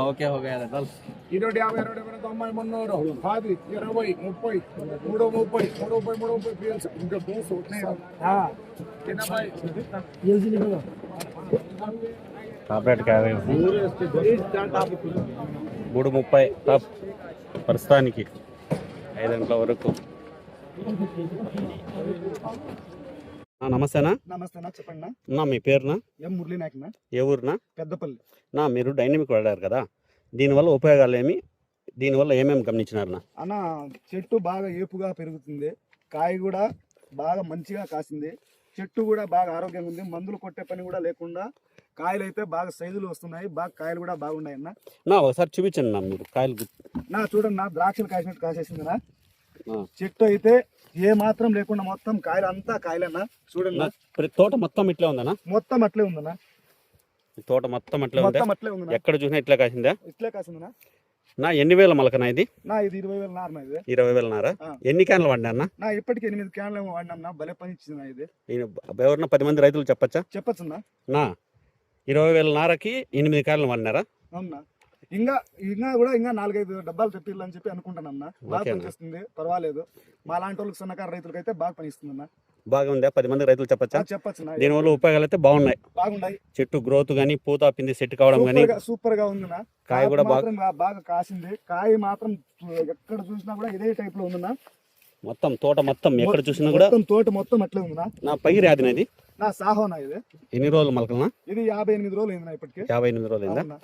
Okay okay 20, 50, 20, 90, 300, 10, 20, 30, 330, 330 feels ఇంకా బోస్ ఉన్నాయి. మూడు 30 టాప్ ప్రస్తుతానికి 5 గంటల వరకు. నమస్తేనా? నమస్తేనా, చెప్పండి నా మీ పేరునా? ఎం మురళీ నాయక్. ఏ ఊరునా? పెద్దపల్లి. మీరు డైనమిక్ వాడారు కదా, దీనివల్ల ఉపయోగాలు ఏమి, దీనివల్ల ఏమేమి గమనించినారు అన్న? చెట్టు బాగా ఏపుగా పెరుగుతుంది, కాయ కూడా బాగా మంచిగా కాసింది, చెట్టు కూడా బాగా ఆరోగ్యంగా ఉంది, మందులు కొట్టే పని కూడా లేకుండా కాయలు అయితే బాగా సైజులు వస్తున్నాయి, బాగా కాయలు కూడా బాగున్నాయి అన్న. ఒకసారి చూపించండి నా, మీరు కాయలు చూడండి నా, ద్రాక్షలు కాసినట్టు కాసేసింది నా చెట్టు అయితే, ఏ మాత్రం లేకుండా మొత్తం కాయలు అంతా కాయలన్నా. చూడండి తోట మొత్తం ఇట్లా ఉందన్నా? మొత్తం అట్లే ఉందన్నా, తోట మొత్తం అట్లే ఉంది. ఎక్కడ చూసినా ఇట్లా కాసిందా? ఇట్లే కాసిందనా. ఎన్ని వేల మొలకనా ఇది? ఇది 20,000 నారనా. ఇది 20,000 నారా? ఎన్ని క్యాన్లు వాడినా? ఇప్పటికి 8 క్యాన్లు వాడినా. భలే పని ఇచ్చింది ఇది. ఎవరన్నా 10 మంది రైతులు చెప్పచ్చన్నా. 20,000 నారకి 8 క్యాన్లు వాడినారా? అవునా. ఇంకా 4-5 డబ్బాలు తెప్పిల్లని చెప్పి అనుకుంటానన్నా. బాగా పనిచేస్తుంది, పర్వాలేదు. మా లాంటి వాళ్ళకి సన్నకారు రైతులకి అయితే బాగా పనిస్తుందన్నా. బాగుందా? 10 మంది రైతులు చెప్పచ్చు. దీనివల్ల ఉపయోగాలు అయితే బాగున్నాయి. చెట్టు గ్రోత్ గానీ, పూత పిండి సెట్ కావడం గానీ సూపర్ గా ఉంది. కాయ కూడా బాగా కాసింది. కాయ మాత్రం ఎక్కడ చూసినా కూడా ఇదే టైప్ లో ఉందన్నా. మొత్తం తోట మొత్తం ఎక్కడ చూసినా కూడా తోట మొత్తం అట్లే ఉందా. నా పైరు అది నా సాహోనా. ఇది ఎన్ని రోజులు మొలకలనా? ఇది 58 రోజులు అయింది ఇప్పటికి. 58 రోజులు అయిందా?